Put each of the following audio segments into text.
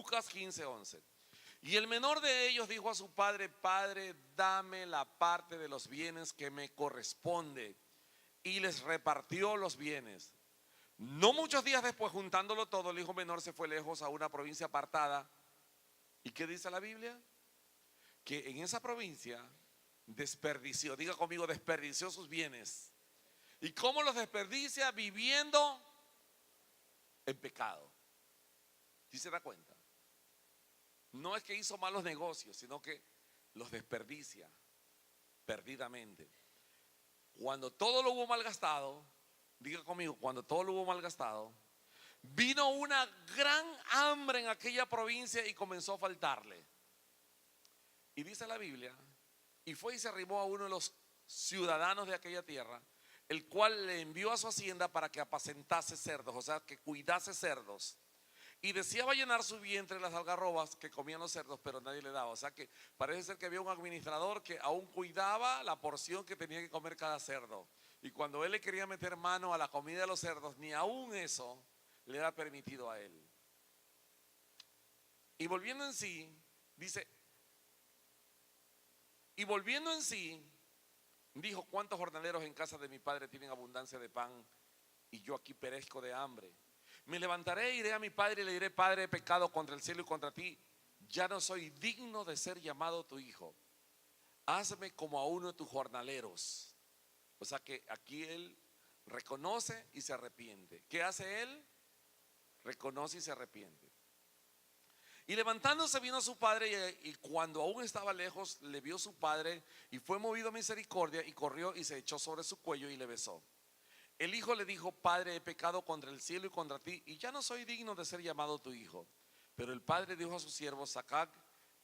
Lucas 15:11. Y el menor de ellos dijo a su padre: Padre, dame la parte de los bienes que me corresponde. Y les repartió los bienes. No muchos días después, juntándolo todo, el hijo menor se fue lejos a una provincia apartada. ¿Y qué dice la Biblia? Que en esa provincia desperdició, diga conmigo, desperdició sus bienes. ¿Y cómo los desperdicia? Viviendo en pecado. ¿Sí se da cuenta? No es que hizo malos negocios, sino que los desperdicia perdidamente. Cuando todo lo hubo malgastado, diga conmigo, cuando todo lo hubo malgastado, vino una gran hambre en aquella provincia y comenzó a faltarle. Y dice la Biblia, y fue y se arrimó a uno de los ciudadanos de aquella tierra, el cual le envió a su hacienda para que apacentase cerdos, o sea, que cuidase cerdos. Y deseaba llenar su vientre de las algarrobas que comían los cerdos, pero nadie le daba. O sea que parece ser que había un administrador que aún cuidaba la porción que tenía que comer cada cerdo. Y cuando él le quería meter mano a la comida de los cerdos, ni aún eso le era permitido a él. Y volviendo en sí, dice, y volviendo en sí, dijo: ¿cuántos jornaleros en casa de mi padre tienen abundancia de pan y yo aquí perezco de hambre? Me levantaré, iré a mi padre y le diré: Padre, he pecado contra el cielo y contra ti, ya no soy digno de ser llamado tu hijo. Hazme como a uno de tus jornaleros. O sea que aquí él reconoce y se arrepiente. ¿Qué hace él? Reconoce y se arrepiente. Y levantándose vino a su padre, y cuando aún estaba lejos le vio su padre, y fue movido a misericordia, y corrió y se echó sobre su cuello y le besó. El hijo le dijo: Padre, he pecado contra el cielo y contra ti, y ya no soy digno de ser llamado tu hijo. Pero el padre dijo a sus siervos: Sacad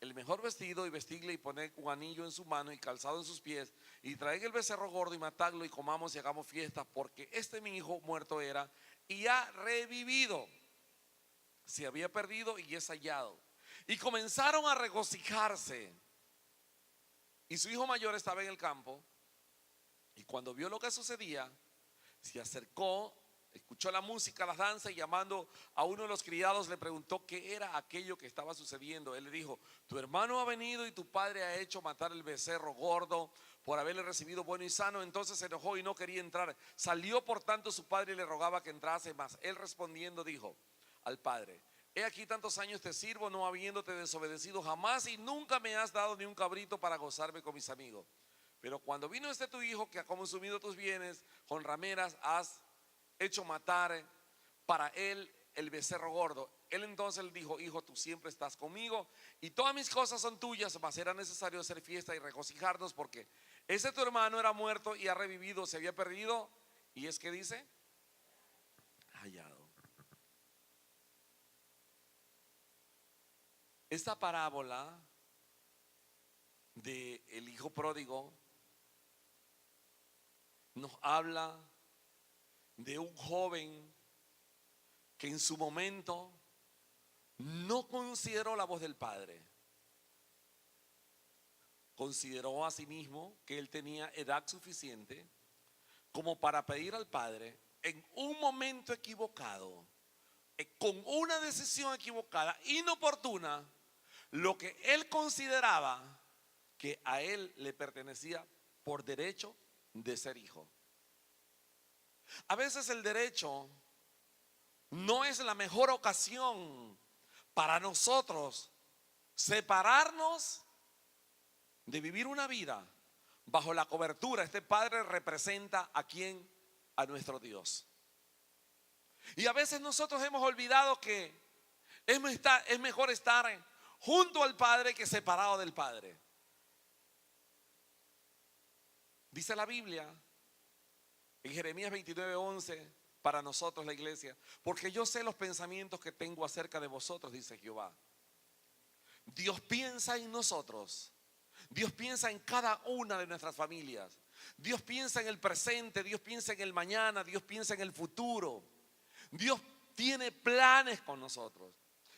el mejor vestido y vestidle, y poned un anillo en su mano y calzado en sus pies, y traed el becerro gordo y matadlo, y comamos y hagamos fiesta, porque este mi hijo muerto era y ha revivido, se había perdido y es hallado. Y comenzaron a regocijarse. Y su hijo mayor estaba en el campo, y cuando vio lo que sucedía, se acercó, escuchó la música, las danzas, y llamando a uno de los criados le preguntó qué era aquello que estaba sucediendo. Él le dijo: tu hermano ha venido y tu padre ha hecho matar el becerro gordo por haberle recibido bueno y sano. Entonces se enojó y no quería entrar. Salió por tanto su padre y le rogaba que entrase, mas él respondiendo dijo al padre: he aquí tantos años te sirvo, no habiéndote desobedecido jamás, y nunca me has dado ni un cabrito para gozarme con mis amigos. Pero cuando vino tu hijo, que ha consumido tus bienes, con rameras has hecho matar para él el becerro gordo. Él entonces le dijo: hijo, tú siempre estás conmigo y todas mis cosas son tuyas, mas era necesario hacer fiesta y regocijarnos, porque ese tu hermano era muerto y ha revivido, se había perdido y es que dice hallado. Esta parábola de el hijo pródigo nos habla de un joven que en su momento no consideró la voz del padre. Consideró a sí mismo que él tenía edad suficiente como para pedir al padre en un momento equivocado, con una decisión equivocada, inoportuna, lo que él consideraba que a él le pertenecía por derecho de ser hijo. A veces el derecho no es la mejor ocasión para nosotros separarnos de vivir una vida bajo la cobertura. Este padre representa ¿a quién? A nuestro Dios. Y a veces nosotros hemos olvidado que es mejor estar junto al Padre que separado del Padre. Dice la Biblia en Jeremías 29:11 para nosotros, la iglesia: porque yo sé los pensamientos que tengo acerca de vosotros, dice Jehová. Dios piensa en nosotros. Dios piensa en cada una de nuestras familias. Dios piensa en el presente, Dios piensa en el mañana, Dios piensa en el futuro. Dios tiene planes con nosotros.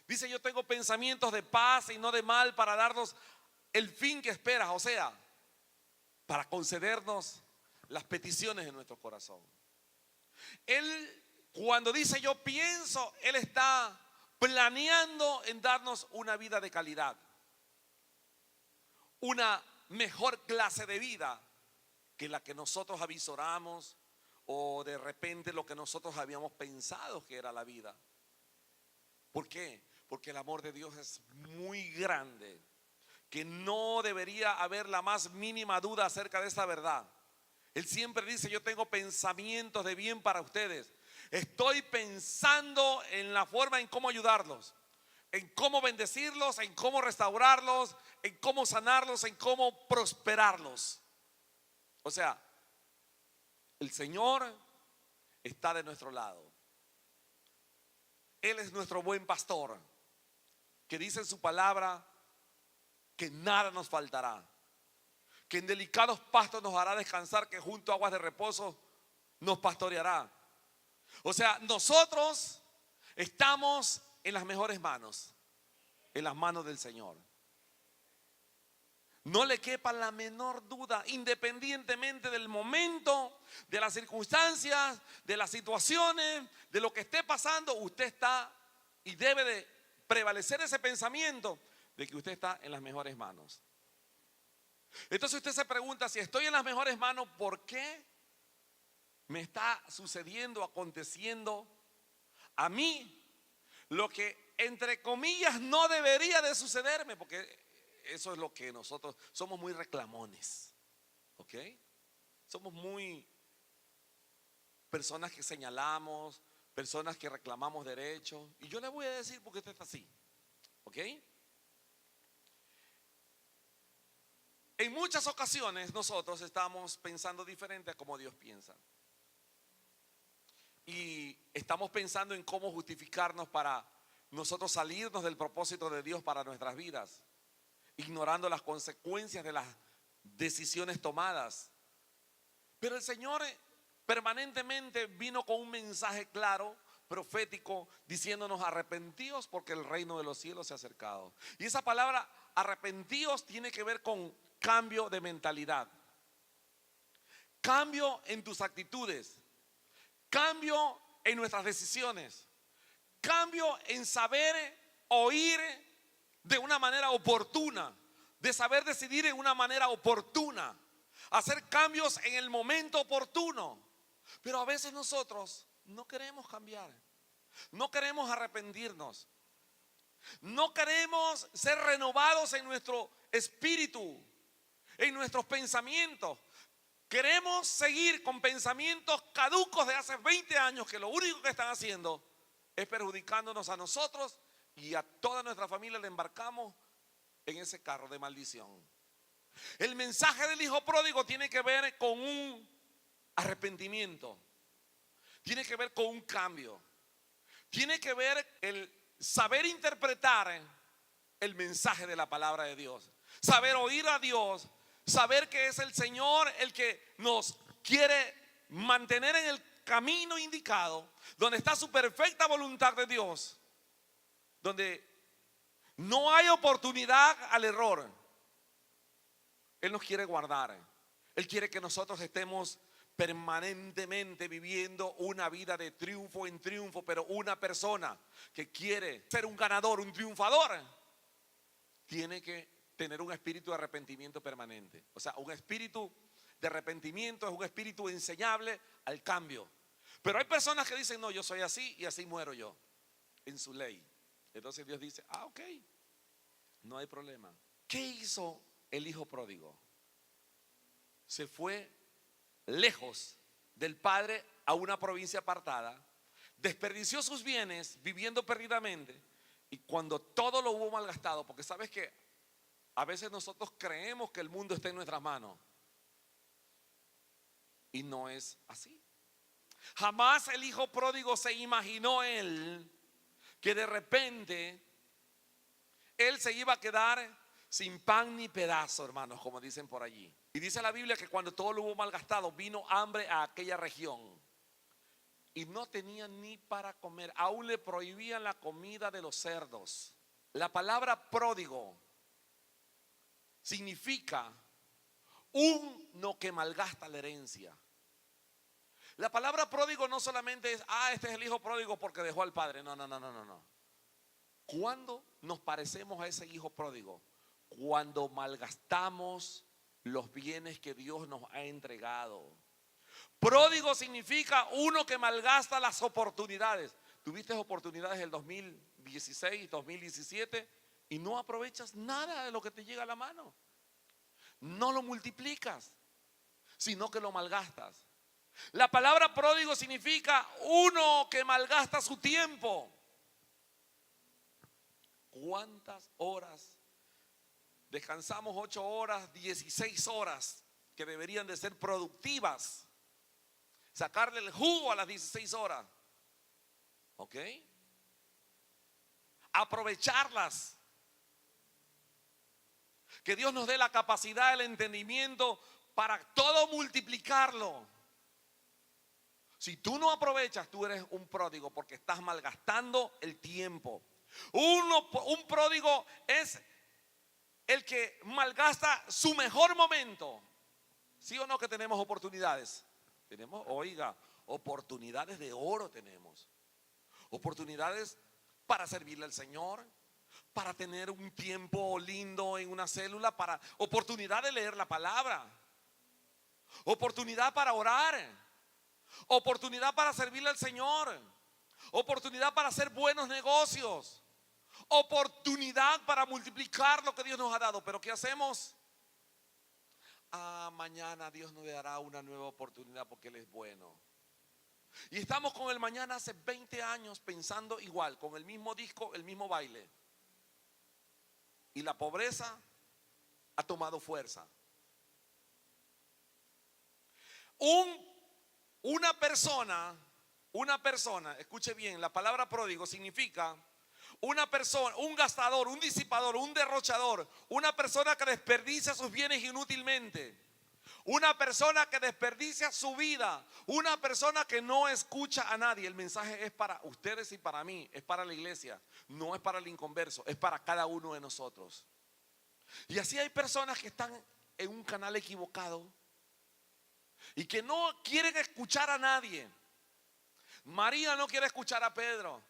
Dice: yo tengo pensamientos de paz y no de mal, para darnos el fin que esperas, o sea, para concedernos las peticiones de nuestro corazón. Él, cuando dice yo pienso, él está planeando en darnos una vida de calidad, una mejor clase de vida que la que nosotros avisoramos o de repente lo que nosotros habíamos pensado que era la vida. ¿Por qué? Porque el amor de Dios es muy grande, que no debería haber la más mínima duda acerca de esa verdad. Él siempre dice: yo tengo pensamientos de bien para ustedes. Estoy pensando en la forma en cómo ayudarlos, en cómo bendecirlos, en cómo restaurarlos, en cómo sanarlos, en cómo prosperarlos. O sea, el Señor está de nuestro lado. Él es nuestro buen pastor, que dice en su palabra que nada nos faltará, que en delicados pastos nos hará descansar, que junto a aguas de reposo nos pastoreará. O sea, nosotros estamos en las mejores manos, en las manos del Señor. No le quepa la menor duda, independientemente del momento, de las circunstancias, de las situaciones, de lo que esté pasando, usted está y debe de prevalecer ese pensamiento de que usted está en las mejores manos. Entonces usted se pregunta: si estoy en las mejores manos, ¿por qué me está sucediendo, aconteciendo a mí lo que entre comillas no debería de sucederme? Porque eso es lo que nosotros somos, muy reclamones, ¿ok? Somos muy personas que señalamos, personas que reclamamos derechos. Y yo le voy a decir por qué usted está así, ¿ok? En muchas ocasiones nosotros estamos pensando diferente a como Dios piensa. Y estamos pensando en cómo justificarnos para nosotros salirnos del propósito de Dios para nuestras vidas, ignorando las consecuencias de las decisiones tomadas. Pero el Señor permanentemente vino con un mensaje claro, profético, diciéndonos: arrepentíos porque el reino de los cielos se ha acercado. Y esa palabra arrepentíos tiene que ver con cambio de mentalidad, cambio en tus actitudes, cambio en nuestras decisiones, cambio en saber oír de una manera oportuna, de saber decidir en una manera oportuna, hacer cambios en el momento oportuno. Pero a veces nosotros no queremos cambiar, no queremos arrepentirnos, no queremos ser renovados en nuestro espíritu, en nuestros pensamientos. Queremos seguir con pensamientos caducos de hace 20 años, que lo único que están haciendo es perjudicándonos a nosotros y a toda nuestra familia. Le embarcamos en ese carro de maldición. El mensaje del hijo pródigo tiene que ver con un arrepentimiento, tiene que ver con un cambio, tiene que ver el saber interpretar el mensaje de la palabra de Dios, saber oír a Dios, saber que es el Señor el que nos quiere mantener en el camino indicado, donde está su perfecta voluntad de Dios, donde no hay oportunidad al error. Él nos quiere guardar. Él quiere que nosotros estemos permanentemente viviendo una vida de triunfo en triunfo. Pero una persona que quiere ser un ganador, un triunfador, tiene que tener un espíritu de arrepentimiento permanente. O sea, un espíritu de arrepentimiento es un espíritu enseñable al cambio. Pero hay personas que dicen: no, yo soy así y así muero yo, en su ley. Entonces Dios dice: ah, ok, no hay problema. ¿Qué hizo el hijo pródigo? Se fue lejos del padre a una provincia apartada, desperdició sus bienes viviendo perdidamente, y cuando todo lo hubo malgastado, porque sabes que a veces nosotros creemos que el mundo está en nuestras manos y no es así. Jamás el hijo pródigo se imaginó él que de repente él se iba a quedar sin pan ni pedazo, hermanos, como dicen por allí. Y dice la Biblia que cuando todo lo hubo malgastado, vino hambre a aquella región y no tenían ni para comer. Aún le prohibían la comida de los cerdos. La palabra pródigo significa uno que malgasta la herencia. La palabra pródigo no solamente es: ah, este es el hijo pródigo porque dejó al padre. No. ¿Cuándo nos parecemos a ese hijo pródigo? Cuando malgastamos los bienes que Dios nos ha entregado. Pródigo significa uno que malgasta las oportunidades. Tuviste oportunidades en el 2016, 2017 y no aprovechas nada de lo que te llega a la mano. No lo multiplicas, sino que lo malgastas. La palabra pródigo significa uno que malgasta su tiempo. ¿Cuántas horas? Descansamos 8 horas, 16 horas que deberían de ser productivas. Sacarle el jugo a las 16 horas. ¿Ok? Aprovecharlas. Que Dios nos dé la capacidad, el entendimiento para todo multiplicarlo. Si tú no aprovechas, tú eres un pródigo porque estás malgastando el tiempo. Un pródigo es el que malgasta su mejor momento. ¿Sí o no que tenemos oportunidades? Tenemos, oiga, oportunidades de oro tenemos. Oportunidades para servirle al Señor, para tener un tiempo lindo en una célula, para oportunidad de leer la palabra, oportunidad para orar, oportunidad para servirle al Señor, oportunidad para hacer buenos negocios, oportunidad para multiplicar lo que Dios nos ha dado. Pero ¿qué hacemos? Mañana Dios nos dará una nueva oportunidad porque Él es bueno. Y estamos con el mañana hace 20 años pensando igual, con el mismo disco, el mismo baile. Y la pobreza ha tomado fuerza. Una persona, escuche bien, la palabra pródigo significa una persona, un gastador, un disipador, un derrochador, una persona que desperdicia sus bienes inútilmente, una persona que desperdicia su vida, una persona que no escucha a nadie. El mensaje es para ustedes y para mí, es para la iglesia, no es para el inconverso, es para cada uno de nosotros. Y así hay personas que están en un canal equivocado y que no quieren escuchar a nadie. María no quiere escuchar a Pedro.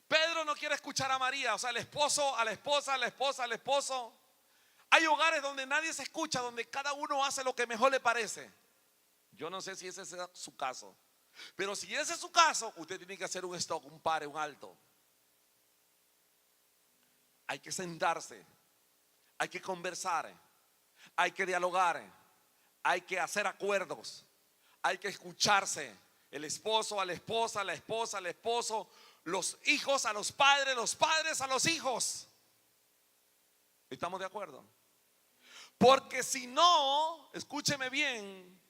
Pedro no quiere escuchar a María. O sea, el esposo a la esposa, la esposa al esposo. Hay hogares donde nadie se escucha, donde cada uno hace lo que mejor le parece. Yo no sé si ese es su caso, pero si ese es su caso, usted tiene que hacer un stop, un pare, un alto. Hay que sentarse, hay que conversar, hay que dialogar, hay que hacer acuerdos, hay que escucharse. El esposo a la esposa, la esposa al esposo, los hijos a los padres a los hijos. ¿Estamos de acuerdo? Porque si no, escúcheme bien,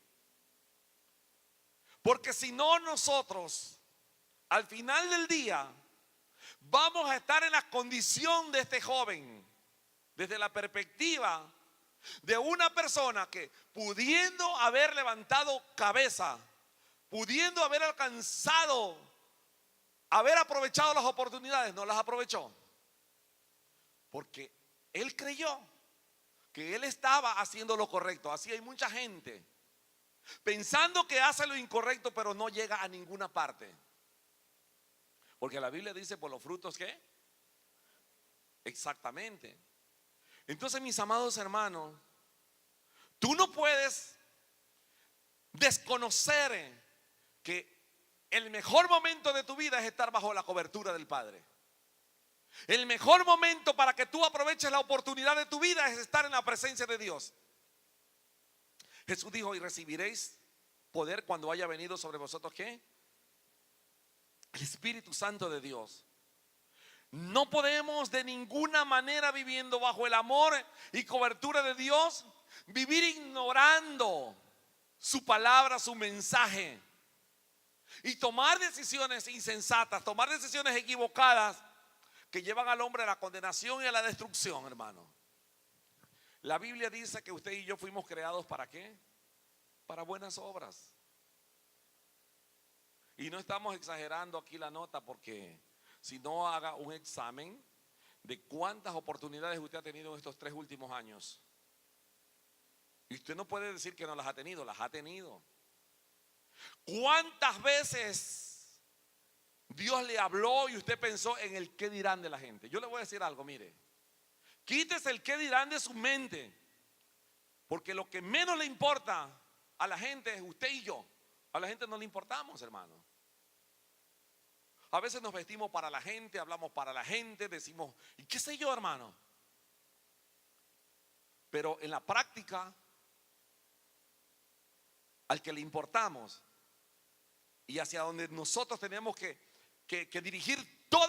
porque si no nosotros al final del día vamos a estar en la condición de este joven, desde la perspectiva de una persona que pudiendo haber levantado cabeza, pudiendo haber alcanzado, haber aprovechado las oportunidades, no las aprovechó. Porque él creyó que él estaba haciendo lo correcto. Así hay mucha gente pensando que hace lo incorrecto, pero no llega a ninguna parte. Porque la Biblia dice: por los frutos, ¿qué? Exactamente. Entonces, mis amados hermanos, tú no puedes desconocer que el mejor momento de tu vida es estar bajo la cobertura del Padre. El mejor momento para que tú aproveches la oportunidad de tu vida es estar en la presencia de Dios. Jesús dijo: y recibiréis poder cuando haya venido sobre vosotros, ¿qué? El Espíritu Santo de Dios. No podemos de ninguna manera, viviendo bajo el amor y cobertura de Dios, vivir ignorando su palabra, su mensaje, y tomar decisiones insensatas, tomar decisiones equivocadas que llevan al hombre a la condenación y a la destrucción, hermano. La Biblia dice que usted y yo fuimos creados ¿para qué? Para buenas obras. Y no estamos exagerando aquí la nota, porque si no, haga un examen de cuántas oportunidades usted ha tenido en estos 3 últimos años. Y usted no puede decir que no las ha tenido, las ha tenido. ¿Cuántas veces Dios le habló y usted pensó en el qué dirán de la gente. Yo le voy a decir algo, mire. Quítese el qué dirán de su mente. Porque lo que menos le importa a la gente es usted y yo. A la gente no le importamos, hermano. A veces nos vestimos para la gente, hablamos para la gente, decimos, ¿y qué sé yo, hermano? Pero en la práctica, al que le importamos y hacia donde nosotros tenemos que dirigir todo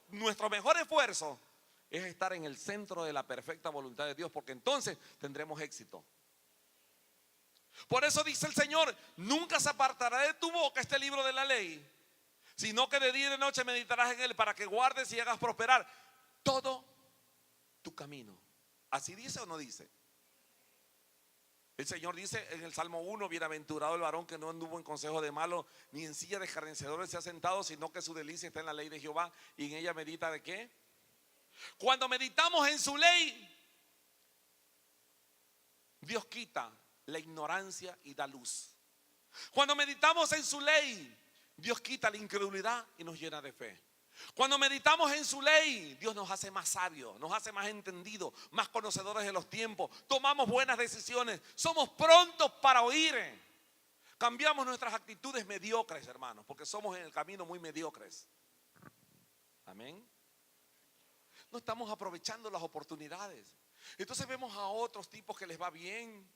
nuestro mejor esfuerzo, es estar en el centro de la perfecta voluntad de Dios, porque entonces tendremos éxito. Por eso dice el Señor, nunca se apartará de tu boca este libro de la ley, sino que de día y de noche meditarás en él, para que guardes y hagas prosperar todo tu camino. ¿Así dice o no dice? El Señor dice en el Salmo 1, bienaventurado el varón que no anduvo en consejo de malos, ni en silla de escarnecedores se ha sentado, sino que su delicia está en la ley de Jehová, y en ella medita ¿de qué? Cuando meditamos en su ley, Dios quita la ignorancia y da luz. Cuando meditamos en su ley, Dios quita la incredulidad y nos llena de fe. Cuando meditamos en su ley, Dios nos hace más sabios, nos hace más entendidos, más conocedores de los tiempos. Tomamos buenas decisiones, somos prontos para oír. Cambiamos nuestras actitudes mediocres, hermanos, porque somos en el camino muy mediocres. Amén. No estamos aprovechando las oportunidades. Entonces vemos a otros tipos que les va bien,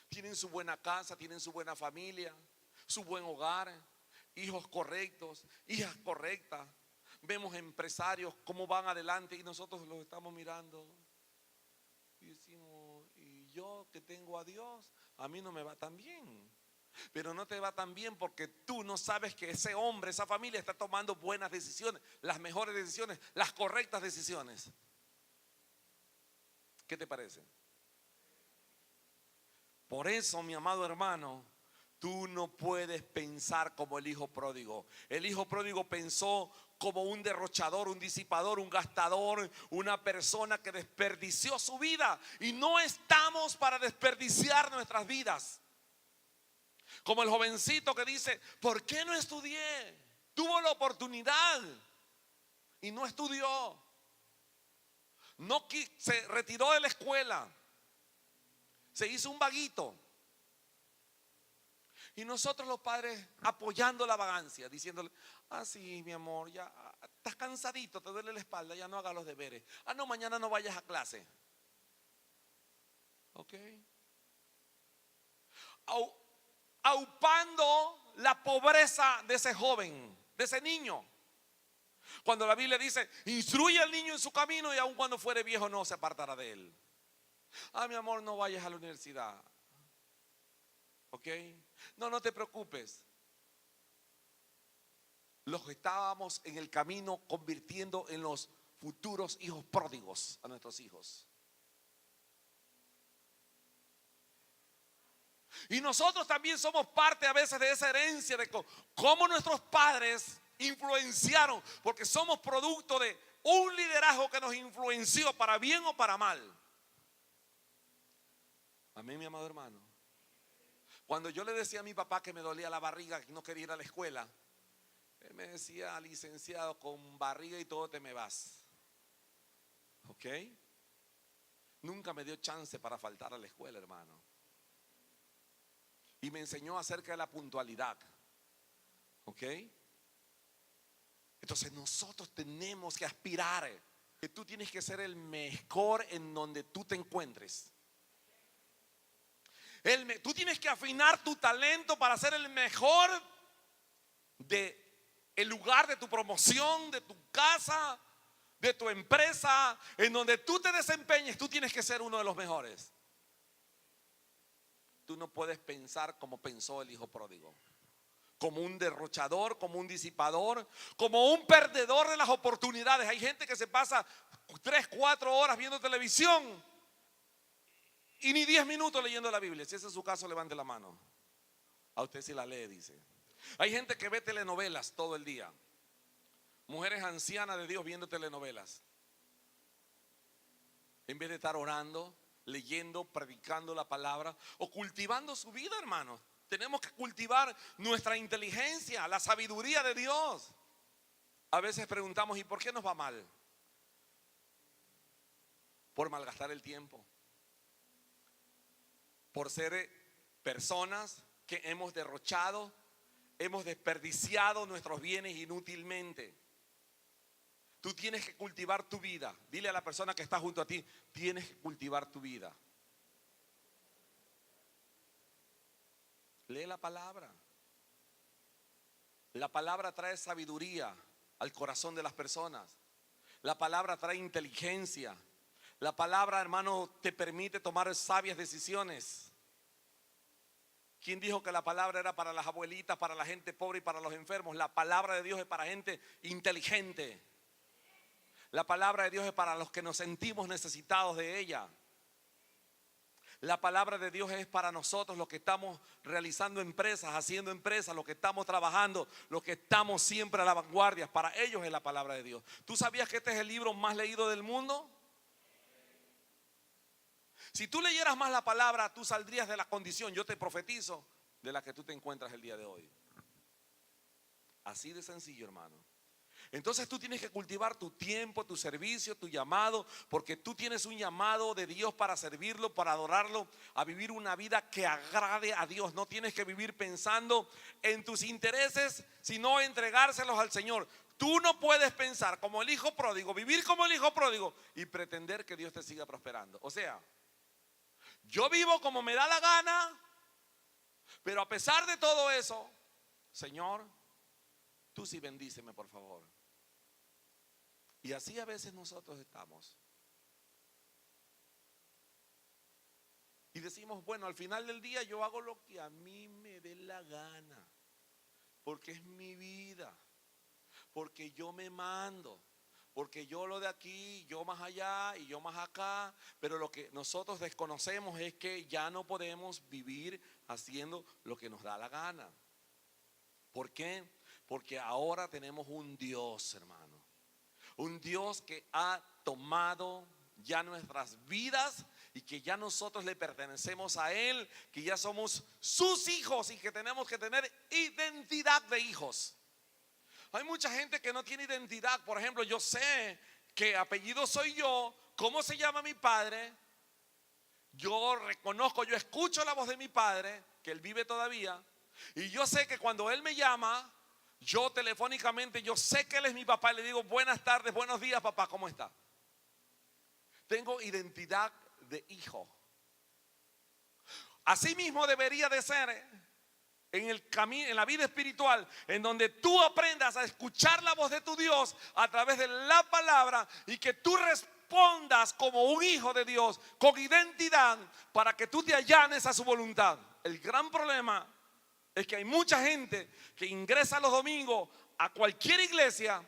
tienen su buena casa, tienen su buena familia, su buen hogar, hijos correctos, hijas correctas. Vemos empresarios cómo van adelante y nosotros los estamos mirando y decimos, y yo que tengo a Dios, a mí no me va tan bien. Pero no te va tan bien porque tú no sabes que ese hombre, esa familia está tomando buenas decisiones, las mejores decisiones, las correctas decisiones. ¿Qué te parece? Por eso, mi amado hermano, tú no puedes pensar como el hijo pródigo. El hijo pródigo pensó como un derrochador, un disipador, un gastador, una persona que desperdició su vida. Y no estamos para desperdiciar nuestras vidas. Como el jovencito que dice, ¿por qué no estudié? Tuvo la oportunidad y no estudió. No se retiró de la escuela. Se hizo un vaguito. Y nosotros los padres apoyando la vagancia, diciéndole, sí, mi amor, ya estás cansadito, te duele la espalda, ya no hagas los deberes. No, mañana no vayas a clase. Ok. Aupando la pobreza de ese joven, de ese niño. Cuando la Biblia dice, instruye al niño en su camino y aun cuando fuere viejo no se apartará de él. Mi amor, no vayas a la universidad. ¿Ok? No te preocupes. Los estábamos en el camino convirtiendo en los futuros hijos pródigos a nuestros hijos. Y nosotros también somos parte a veces de esa herencia de cómo nuestros padres influenciaron, porque somos producto de un liderazgo que nos influenció para bien o para mal. Amén, mi amado hermano. Cuando yo le decía a mi papá que me dolía la barriga, que no quería ir a la escuela, él me decía, licenciado, con barriga y todo te me vas. ¿Ok? Nunca me dio chance para faltar a la escuela, hermano. Y me enseñó acerca de la puntualidad. ¿Ok? Entonces nosotros tenemos que aspirar, que tú tienes que ser el mejor en donde tú te encuentres. Tú tienes que afinar tu talento para ser el mejor de el lugar de tu promoción, de tu casa, de tu empresa, en donde tú te desempeñes. Tú tienes que ser uno de los mejores. Tú no puedes pensar como pensó el hijo pródigo, como un derrochador, como un disipador, como un perdedor de las oportunidades. Hay gente que se pasa 3, 4 horas viendo televisión y ni 10 minutos leyendo la Biblia. Si ese es su caso, levante la mano. A usted sí la lee, dice. Hay gente que ve telenovelas todo el día. Mujeres ancianas de Dios viendo telenovelas, en vez de estar orando, leyendo, predicando la palabra o cultivando su vida, hermanos. Tenemos que cultivar nuestra inteligencia, la sabiduría de Dios. A veces preguntamos, ¿y por qué nos va mal? Por malgastar el tiempo, por ser personas que hemos derrochado, hemos desperdiciado nuestros bienes inútilmente. Tú tienes que cultivar tu vida. Dile a la persona que está junto a ti, tienes que cultivar tu vida. Lee la palabra. La palabra trae sabiduría al corazón de las personas. La palabra trae inteligencia. La palabra, hermano, te permite tomar sabias decisiones. ¿Quién dijo que la palabra era para las abuelitas, para la gente pobre y para los enfermos? La palabra de Dios es para gente inteligente. La palabra de Dios es para los que nos sentimos necesitados de ella. La palabra de Dios es para nosotros, los que estamos realizando empresas, haciendo empresas, los que estamos trabajando, los que estamos siempre a la vanguardia. Para ellos es la palabra de Dios. ¿Tú sabías que este es el libro más leído del mundo? Si tú leyeras más la palabra, tú saldrías de la condición, yo te profetizo, de la que tú te encuentras el día de hoy. Así de sencillo, hermano. Entonces tú tienes que cultivar tu tiempo, tu servicio, tu llamado, porque tú tienes un llamado de Dios para servirlo, para adorarlo, a vivir una vida que agrade a Dios. No tienes que vivir pensando en tus intereses, sino entregárselos al Señor. Tú no puedes pensar como el hijo pródigo, vivir como el hijo pródigo y pretender que Dios te siga prosperando. O sea, yo vivo como me da la gana, pero a pesar de todo eso, Señor, tú sí bendíceme, por favor. Y así a veces nosotros estamos. Y decimos, bueno, al final del día yo hago lo que a mí me dé la gana, porque es mi vida, porque yo me mando, porque yo lo de aquí, yo más allá y yo más acá. Pero lo que nosotros desconocemos es que ya no podemos vivir haciendo lo que nos da la gana. ¿Por qué? Porque ahora tenemos un Dios, hermano. Un Dios que ha tomado ya nuestras vidas y que ya nosotros le pertenecemos a Él, que ya somos sus hijos y que tenemos que tener identidad de hijos. Hay mucha gente que no tiene identidad. Por ejemplo, yo sé qué apellido soy yo, cómo se llama mi padre. Yo reconozco, yo escucho la voz de mi padre, que él vive todavía, y yo sé que cuando él me llama, yo telefónicamente, yo sé que él es mi papá y le digo, buenas tardes, buenos días, papá, ¿cómo está? Tengo identidad de hijo. Así mismo debería de ser en el camino, en la vida espiritual, en donde tú aprendas a escuchar la voz de tu Dios a través de la palabra y que tú respondas como un hijo de Dios con identidad para que tú te allanes a su voluntad. El gran problema es que hay mucha gente que ingresa los domingos a cualquier iglesia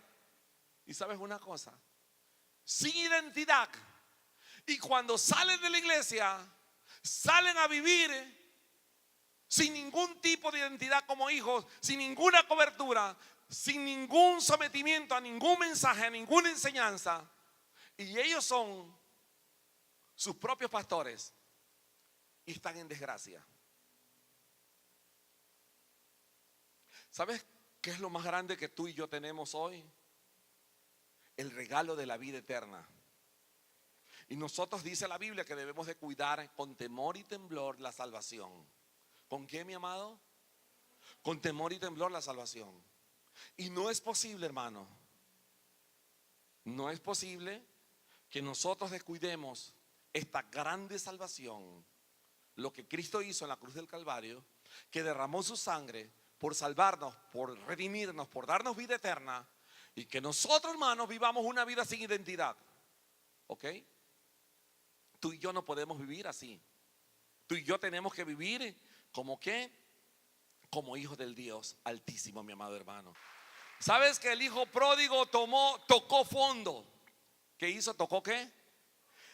y sabes una cosa, sin identidad, y cuando salen de la iglesia salen a vivir sin ningún tipo de identidad como hijos, sin ninguna cobertura, sin ningún sometimiento a ningún mensaje, a ninguna enseñanza, y ellos son sus propios pastores y están en desgracia. ¿Sabes qué es lo más grande que tú y yo tenemos hoy? El regalo de la vida eterna. Y nosotros, dice la Biblia, que debemos de cuidar con temor y temblor la salvación. ¿Con qué, mi amado? Con temor y temblor la salvación. Y no es posible, hermano, no es posible que nosotros descuidemos esta grande salvación, lo que Cristo hizo en la cruz del Calvario, que derramó su sangre por salvarnos, por redimirnos, por darnos vida eterna, y que nosotros, hermanos, vivamos una vida sin identidad. ¿Ok? Tú y yo no podemos vivir así. Tú y yo tenemos que vivir como ¿qué? Como hijos del Dios Altísimo, mi amado hermano. ¿Sabes que el hijo pródigo tocó fondo? ¿Qué hizo? ¿Tocó qué?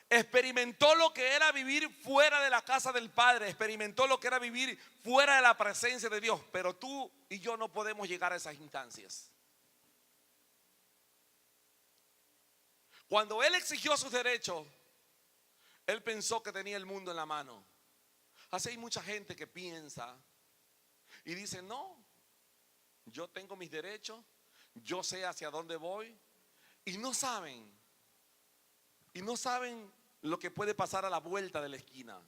Experimentó lo que era vivir fuera de la casa del Padre, experimentó lo que era vivir fuera de la presencia de Dios. Pero tú y yo no podemos llegar a esas instancias. Cuando él exigió sus derechos, él pensó que tenía el mundo en la mano. Así hay mucha gente que piensa y dice, no, yo tengo mis derechos, yo sé hacia dónde voy, y no saben lo que puede pasar a la vuelta de la esquina.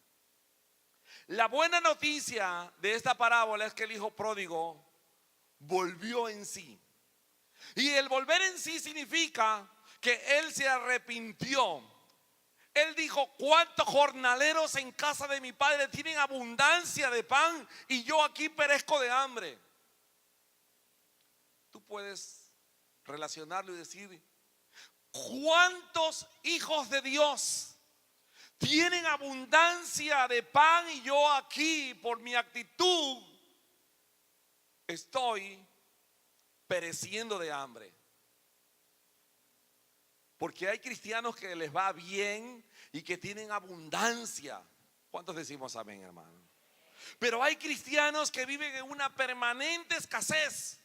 La buena noticia de esta parábola es que el hijo pródigo volvió en sí. Y el volver en sí significa que él se arrepintió. Él dijo: ¿cuántos jornaleros en casa de mi padre tienen abundancia de pan y yo aquí perezco de hambre? Tú puedes relacionarlo y decir: ¿cuántos hijos de Dios tienen abundancia de pan y yo aquí por mi actitud estoy pereciendo de hambre? Porque hay cristianos que les va bien y que tienen abundancia. ¿Cuántos decimos amén, hermano? Pero hay cristianos que viven en una permanente escasez.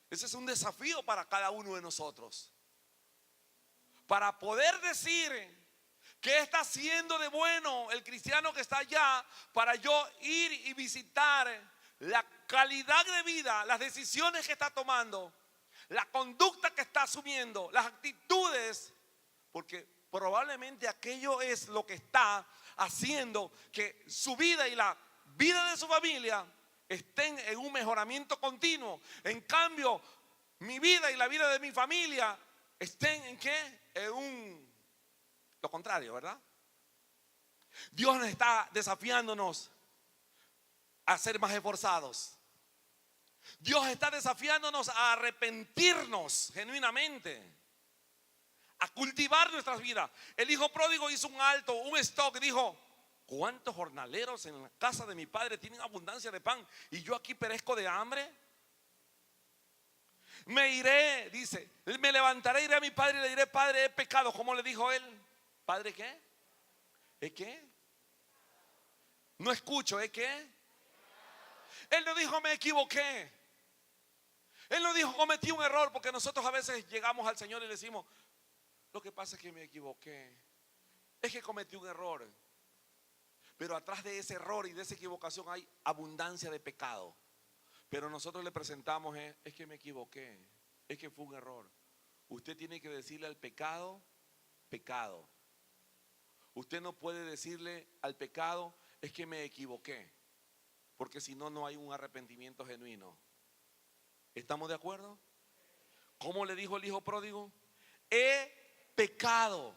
Ese es un desafío para cada uno de nosotros. Para poder decir qué está haciendo de bueno el cristiano que está allá, para yo ir y visitar la calidad de vida, las decisiones que está tomando, la conducta que está asumiendo, las actitudes, porque probablemente aquello es lo que está haciendo que su vida y la vida de su familia estén en un mejoramiento continuo. En cambio, mi vida y la vida de mi familia estén en qué? Lo contrario, ¿verdad? Dios nos está desafiándonos a ser más esforzados. Dios está desafiándonos a arrepentirnos genuinamente, a cultivar nuestras vidas. El hijo pródigo hizo un alto, un stop, dijo: ¿cuántos jornaleros en la casa de mi padre tienen abundancia de pan y yo aquí perezco de hambre? Me iré, dice, me levantaré, iré a mi padre y le diré: Padre, he pecado. ¿Cómo le dijo él? ¿Padre qué? ¿Es qué? No escucho, ¿es qué? Él no dijo: me equivoqué. Él no dijo: cometí un error, porque nosotros a veces llegamos al Señor y le decimos: lo que pasa es que me equivoqué, es que cometí un error. Pero atrás de ese error y de esa equivocación hay abundancia de pecado. Pero nosotros le presentamos: es que me equivoqué, es que fue un error. Usted tiene que decirle al pecado: pecado. Usted no puede decirle al pecado: es que me equivoqué, porque si no, no hay un arrepentimiento genuino. ¿Estamos de acuerdo? ¿Cómo le dijo el hijo pródigo? He pecado.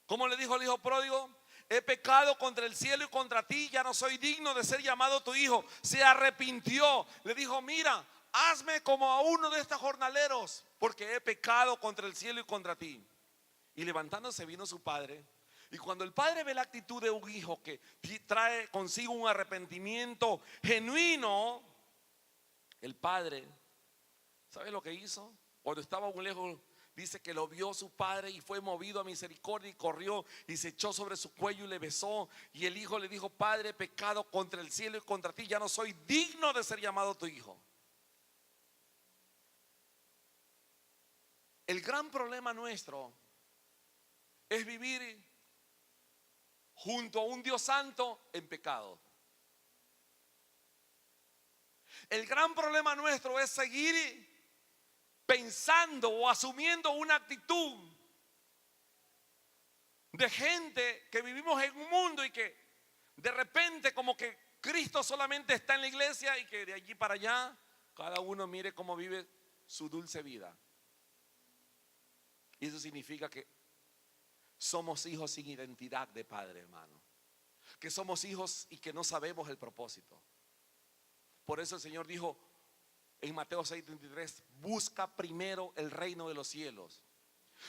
¿Cómo le dijo el hijo pródigo? He pecado contra el cielo y contra ti, ya no soy digno de ser llamado tu hijo. Se arrepintió. Le dijo: mira, hazme como a uno de estos jornaleros, porque he pecado contra el cielo y contra ti. Y levantándose vino su padre. Y cuando el padre ve la actitud de un hijo que trae consigo un arrepentimiento genuino, el padre, ¿sabe lo que hizo? Cuando estaba aún lejos, dice que lo vio su padre y fue movido a misericordia y corrió y se echó sobre su cuello y le besó. Y el hijo le dijo: Padre, he pecado contra el cielo y contra ti, ya no soy digno de ser llamado tu hijo. El gran problema nuestro es vivir junto a un Dios santo en pecado. El gran problema nuestro es seguir pensando o asumiendo una actitud de gente que vivimos en un mundo y que de repente como que Cristo solamente está en la iglesia y que de allí para allá cada uno mire cómo vive su dulce vida. Y eso significa que somos hijos sin identidad de padre, hermano. Que somos hijos y que no sabemos el propósito. Por eso el Señor dijo en Mateo 6:33: busca primero el reino de los cielos.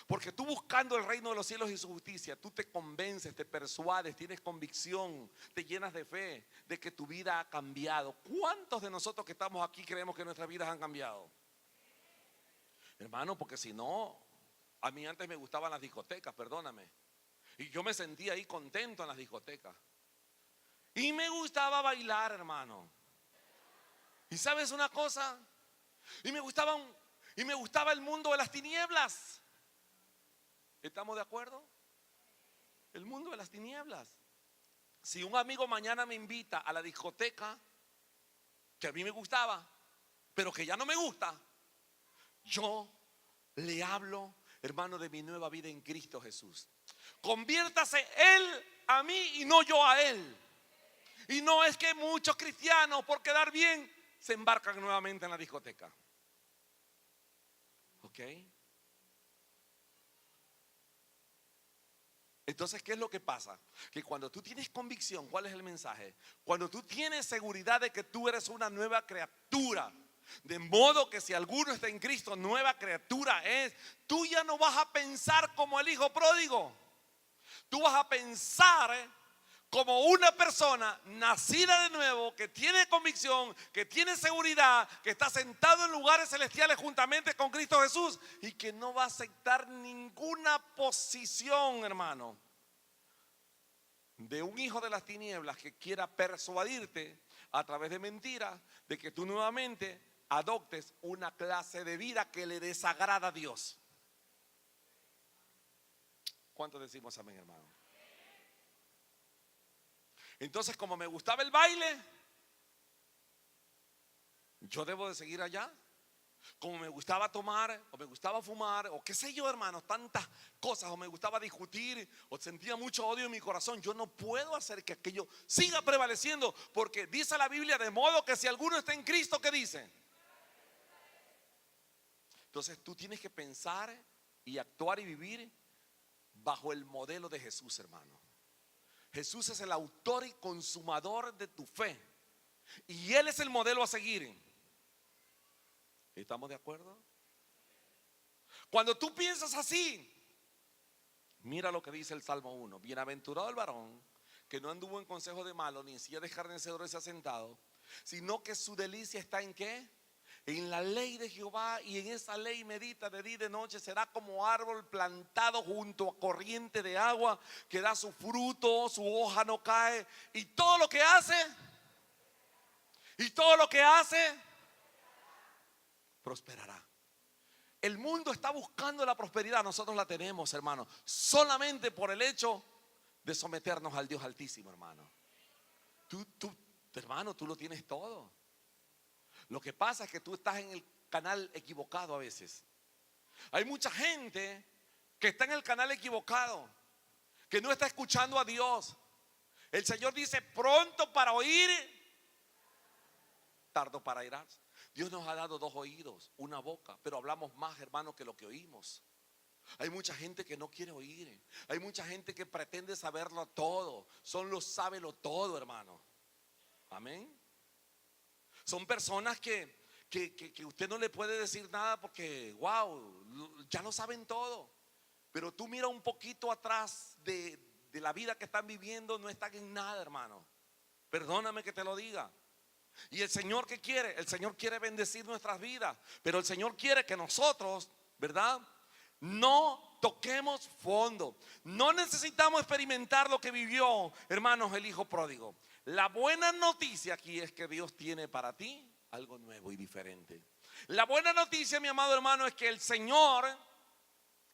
Porque tú, buscando el reino de los cielos y su justicia, tú te convences, te persuades, tienes convicción, te llenas de fe de que tu vida ha cambiado. ¿Cuántos de nosotros que estamos aquí creemos que nuestras vidas han cambiado? Hermano, porque si no, a mí antes me gustaban las discotecas, perdóname. Y yo me sentía ahí contento en las discotecas. Y me gustaba bailar, hermano. ¿Y sabes una cosa? Y me gustaba el mundo de las tinieblas. ¿Estamos de acuerdo? El mundo de las tinieblas. Si un amigo mañana me invita a la discoteca que a mí me gustaba, pero que ya no me gusta, yo le hablo, hermano, de mi nueva vida en Cristo Jesús. Conviértase Él a mí y no yo a Él. Y no es que muchos cristianos, por quedar bien, se embarcan nuevamente en la discoteca. ¿Ok? Entonces, ¿qué es lo que pasa? Que cuando tú tienes convicción, ¿cuál es el mensaje? Cuando tú tienes seguridad de que tú eres una nueva criatura, de modo que si alguno está en Cristo, nueva criatura es, tú ya no vas a pensar como el hijo pródigo. Tú vas a pensar como una persona nacida de nuevo, que tiene convicción, que tiene seguridad, que está sentado en lugares celestiales juntamente con Cristo Jesús y que no va a aceptar ninguna posición, hermano, de un hijo de las tinieblas que quiera persuadirte a través de mentiras de que tú nuevamente adoptes una clase de vida que le desagrada a Dios. ¿Cuántos decimos amén, hermano? Entonces, como me gustaba el baile, yo debo de seguir allá. Como me gustaba tomar, o me gustaba fumar, o qué sé yo, hermanos, tantas cosas, o me gustaba discutir, o sentía mucho odio en mi corazón, yo no puedo hacer que aquello siga prevaleciendo, porque dice la Biblia, de modo que si alguno está en Cristo, ¿qué dice? Entonces tú tienes que pensar y actuar y vivir bajo el modelo de Jesús, hermano. Jesús es el autor y consumador de tu fe, y Él es el modelo a seguir. ¿Estamos de acuerdo? Cuando tú piensas así, mira lo que dice el Salmo 1. Bienaventurado el varón que no anduvo en consejo de malo, ni en silla de escarnecedores se ha sentado, sino que su delicia está ¿en qué? En la ley de Jehová, y en esa ley medita de día y de noche. Será como árbol plantado junto a corriente de agua, que da su fruto, su hoja no cae, y todo lo que hace prosperará. El mundo está buscando la prosperidad, nosotros la tenemos, hermano, solamente por el hecho de someternos al Dios Altísimo, hermano. Hermano, tú lo tienes todo. Lo que pasa es que tú estás en el canal equivocado a veces. Hay mucha gente que está en el canal equivocado, que no está escuchando a Dios. El Señor dice: pronto para oír, tardo para airarse. Dios nos ha dado dos oídos, una boca, pero hablamos más, hermano, que lo que oímos. Hay mucha gente que no quiere oír. Hay mucha gente que pretende saberlo todo. Son los sábelo todo, hermano. Amén. Son personas que usted no le puede decir nada porque, wow, ya lo saben todo. Pero tú mira un poquito atrás de la vida que están viviendo, no están en nada, hermano. Perdóname que te lo diga. Y el Señor, ¿qué quiere? El Señor quiere bendecir nuestras vidas, pero el Señor quiere que nosotros, ¿verdad?, no toquemos fondo. No necesitamos experimentar lo que vivió, hermanos, el hijo pródigo. La buena noticia aquí es que Dios tiene para ti algo nuevo y diferente. La buena noticia, mi amado hermano, es que el Señor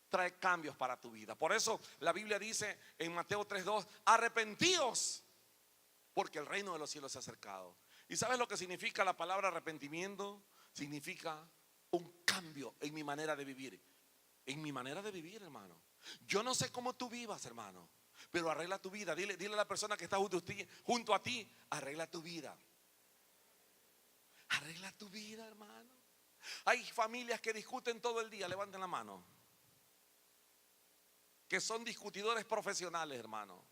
trae cambios para tu vida. Por eso la Biblia dice en Mateo 3:2: arrepentíos, porque el reino de los cielos se ha acercado. ¿Y sabes lo que significa la palabra arrepentimiento? Significa un cambio en mi manera de vivir. En mi manera de vivir, hermano. Yo no sé cómo tú vivas, hermano, pero arregla tu vida. Dile a la persona que está junto a ti: arregla tu vida. Arregla tu vida, hermano. Hay familias que discuten todo el día. Levanten la mano. Que son discutidores profesionales, hermano.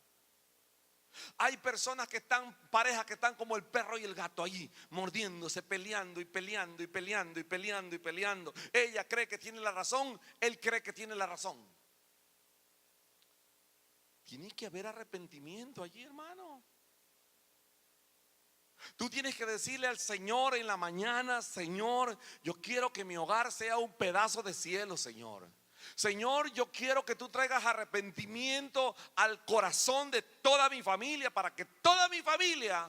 Hay personas que están, parejas que están como el perro y el gato allí, mordiéndose, peleando y peleando y peleando y peleando y peleando. Ella cree que tiene la razón, él cree que tiene la razón. Tiene que haber arrepentimiento allí, hermano. Tú tienes que decirle al Señor en la mañana: Señor, yo quiero que mi hogar sea un pedazo de cielo, Señor. Señor, yo quiero que tú traigas arrepentimiento al corazón de toda mi familia, para que toda mi familia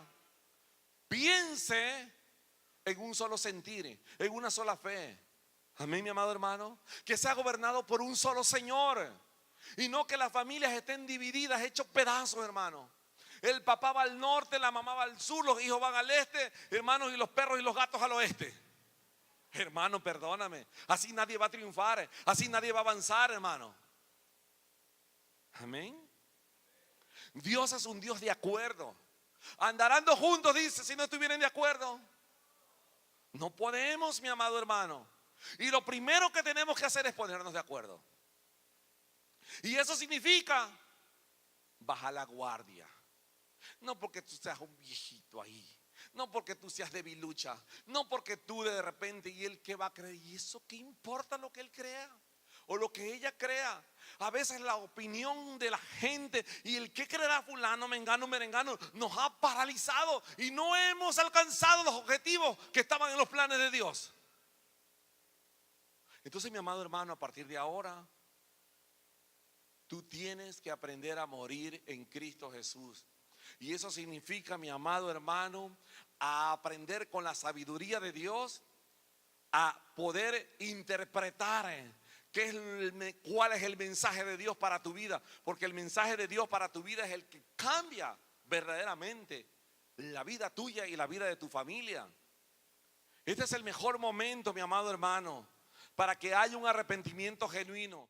piense en un solo sentir, en una sola fe. Amén, mi amado hermano. Que sea gobernado por un solo Señor, y no que las familias estén divididas, hechos pedazos, hermano. El papá va al norte, la mamá va al sur, los hijos van al este, hermanos, y los perros y los gatos al oeste. Hermano, perdóname. Así nadie va a triunfar. Así nadie va a avanzar, hermano. Amén. Dios es un Dios de acuerdo. Andarán juntos, dice, si no estuvieran de acuerdo. No podemos, mi amado hermano. Y lo primero que tenemos que hacer es ponernos de acuerdo. Y eso significa bajar la guardia. No porque tú seas un viejito ahí, no porque tú seas debilucha, no porque tú de repente, y él qué va a creer, y eso qué importa lo que él crea o lo que ella crea. A veces la opinión de la gente y el que creerá fulano, mengano, merengano nos ha paralizado y no hemos alcanzado los objetivos que estaban en los planes de Dios. Entonces, mi amado hermano, a partir de ahora tú tienes que aprender a morir en Cristo Jesús. Y eso significa, mi amado hermano, a aprender con la sabiduría de Dios a poder interpretar cuál es el mensaje de Dios para tu vida. Porque el mensaje de Dios para tu vida es el que cambia verdaderamente la vida tuya y la vida de tu familia. Este es el mejor momento, mi amado hermano, para que haya un arrepentimiento genuino.